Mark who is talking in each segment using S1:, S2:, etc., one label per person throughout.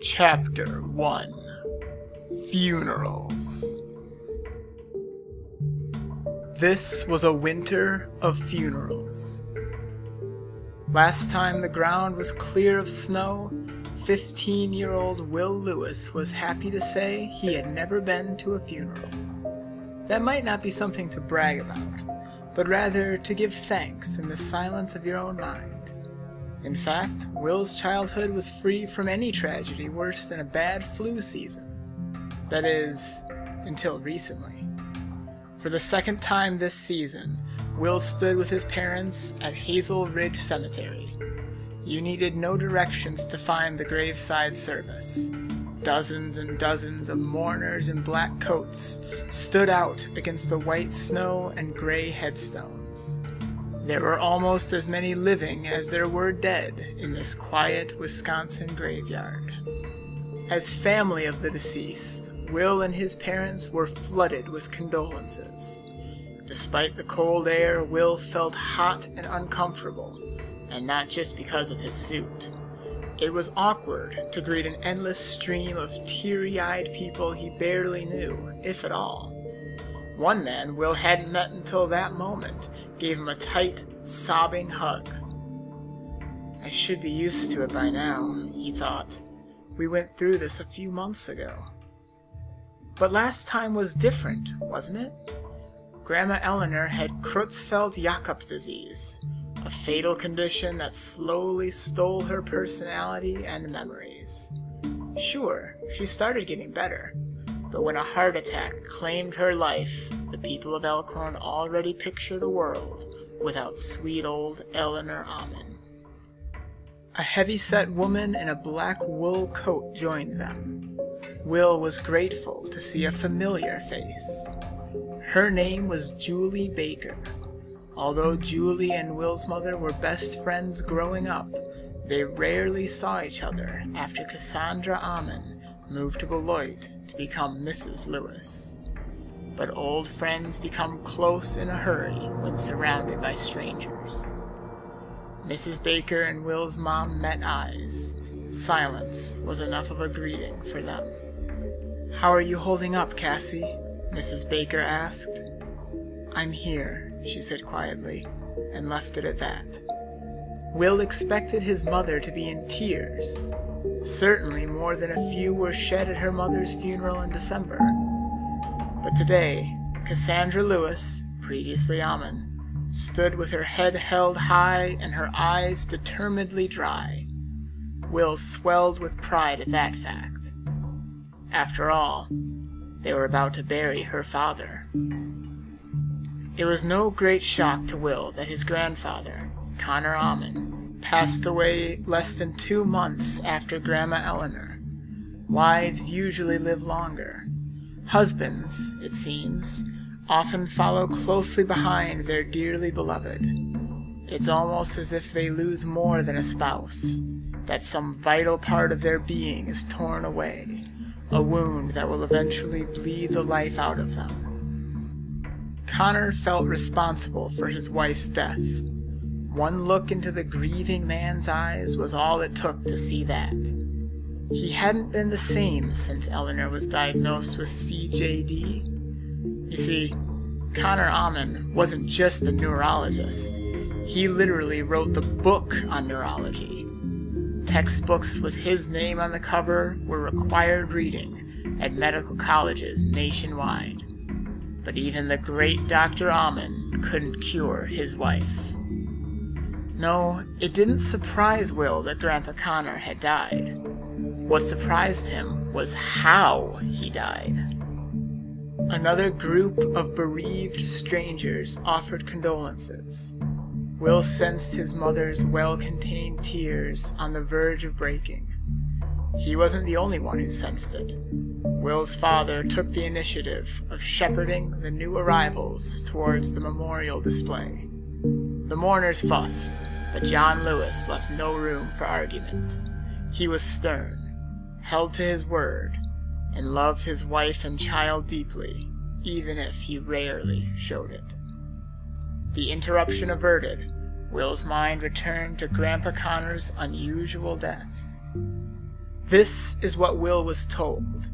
S1: Chapter 1. Funerals. This was a winter of funerals. Last time the ground was clear of snow, 15-year-old Will Lewis was happy to say he had never been to a funeral. That might not be something to brag about, but rather to give thanks in the silence of your own mind. In fact, Will's childhood was free from any tragedy worse than a bad flu season. That is, until recently. For the second time this season, Will stood with his parents at Hazel Ridge Cemetery. You needed no directions to find the graveside service. Dozens and dozens of mourners in black coats stood out against the white snow and gray headstones. There were almost as many living as there were dead in this quiet Wisconsin graveyard. As family of the deceased, Will and his parents were flooded with condolences. Despite the cold air, Will felt hot and uncomfortable, and not just because of his suit. It was awkward to greet an endless stream of teary-eyed people he barely knew, if at all. One man Will hadn't met until that moment gave him a tight, sobbing hug. I should be used to it by now, he thought. We went through this a few months ago. But last time was different, wasn't it? Grandma Eleanor had Creutzfeldt Jakob disease, a fatal condition that slowly stole her personality and memories. Sure, she started getting better, but when a heart attack claimed her life, the people of Elkhorn already pictured a world without sweet old Eleanor Amon. A heavy-set woman in a black wool coat joined them. Will was grateful to see a familiar face. Her name was Julie Baker. Although Julie and Will's mother were best friends growing up, they rarely saw each other after Cassandra Amon moved to Beloit to become Mrs. Lewis. But old friends become close in a hurry when surrounded by strangers. Mrs. Baker and Will's mom met eyes. Silence was enough of a greeting for them. "How are you holding up, Cassie?" Mrs. Baker asked. "I'm here," she said quietly, and left it at that. Will expected his mother to be in tears. Certainly more than a few were shed at her mother's funeral in December. But today, Cassandra Lewis, previously Amon, stood with her head held high and her eyes determinedly dry. Will swelled with pride at that fact. After all, they were about to bury her father. It was no great shock to Will that his grandfather, Connor Amon, passed away less than 2 months after Grandma Eleanor. Wives usually live longer. Husbands, it seems, often follow closely behind their dearly beloved. It's almost as if they lose more than a spouse, that some vital part of their being is torn away, a wound that will eventually bleed the life out of them. Connor felt responsible for his wife's death. One look into the grieving man's eyes was all it took to see that. He hadn't been the same since Eleanor was diagnosed with CJD. You see, Connor Amon wasn't just a neurologist. He literally wrote the book on neurology. Textbooks with his name on the cover were required reading at medical colleges nationwide. But even the great Dr. Amon couldn't cure his wife. No, it didn't surprise Will that Grandpa Connor had died. What surprised him was how he died. Another group of bereaved strangers offered condolences. Will sensed his mother's well-contained tears on the verge of breaking. He wasn't the only one who sensed it. Will's father took the initiative of shepherding the new arrivals towards the memorial display. The mourners fussed, but John Lewis left no room for argument. He was stern, held to his word, and loved his wife and child deeply, even if he rarely showed it. The interruption averted, Will's mind returned to Grandpa Connor's unusual death. This is what Will was told.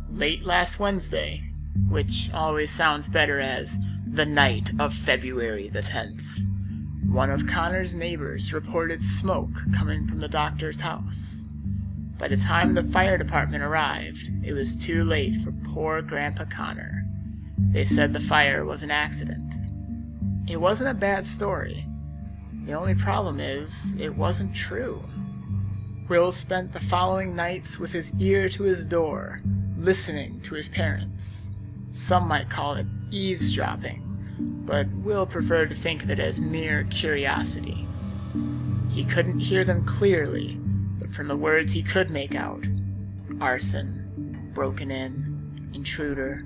S1: Late last Wednesday, which always sounds better as the night of February the 10th, one of Connor's neighbors reported smoke coming from the doctor's house. By the time the fire department arrived, it was too late for poor Grandpa Connor. They said the fire was an accident. It wasn't a bad story. The only problem is, it wasn't true. Will spent the following nights with his ear to his door, listening to his parents. Some might call it eavesdropping, but Will preferred to think of it as mere curiosity. He couldn't hear them clearly, but from the words he could make out, arson, broken in, intruder,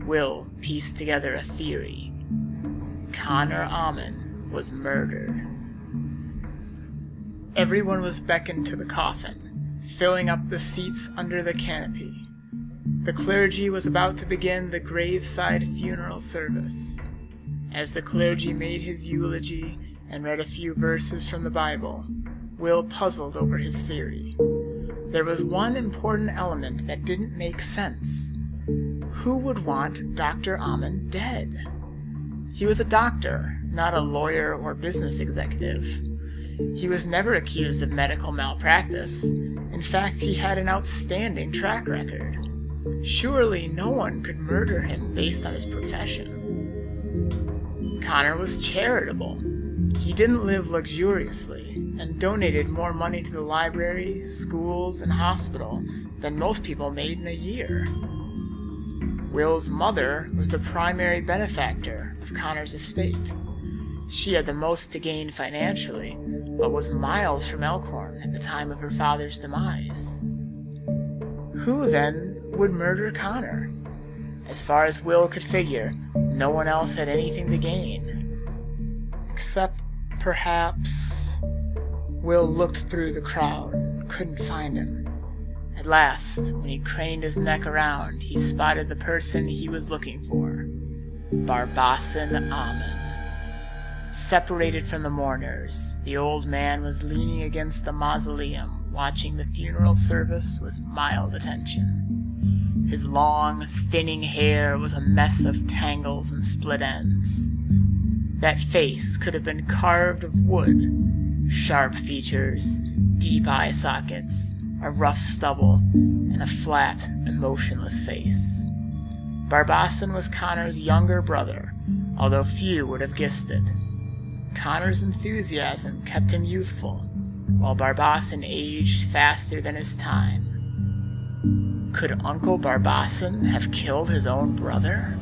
S1: Will pieced together a theory. Cassandra Amon was murdered. Everyone was beckoned to the coffin, filling up the seats under the canopy. The clergy was about to begin the graveside funeral service. As the clergy made his eulogy and read a few verses from the Bible, Will puzzled over his theory. There was one important element that didn't make sense. Who would want Dr. Amon dead? He was a doctor, not a lawyer or business executive. He was never accused of medical malpractice. In fact, he had an outstanding track record. Surely no one could murder him based on his profession. Connor was charitable. He didn't live luxuriously, and donated more money to the library, schools, and hospital than most people made in a year. Will's mother was the primary benefactor of Connor's estate. She had the most to gain financially, but was miles from Elkhorn at the time of her father's demise. Who, then, would murder Connor? As far as Will could figure, no one else had anything to gain. Except, perhaps... Will looked through the crowd and couldn't find him. At last, when he craned his neck around, he spotted the person he was looking for. Wisconsin Amon. Separated from the mourners, the old man was leaning against a mausoleum, watching the funeral service with mild attention. His long, thinning hair was a mess of tangles and split ends. That face could have been carved of wood. Sharp features, deep eye sockets, a rough stubble, and a flat, emotionless face. Wisconsin was Connor's younger brother, although few would have guessed it. Connor's enthusiasm kept him youthful, while Wisconsin aged faster than his time. Could Uncle Wisconsin have killed his own brother?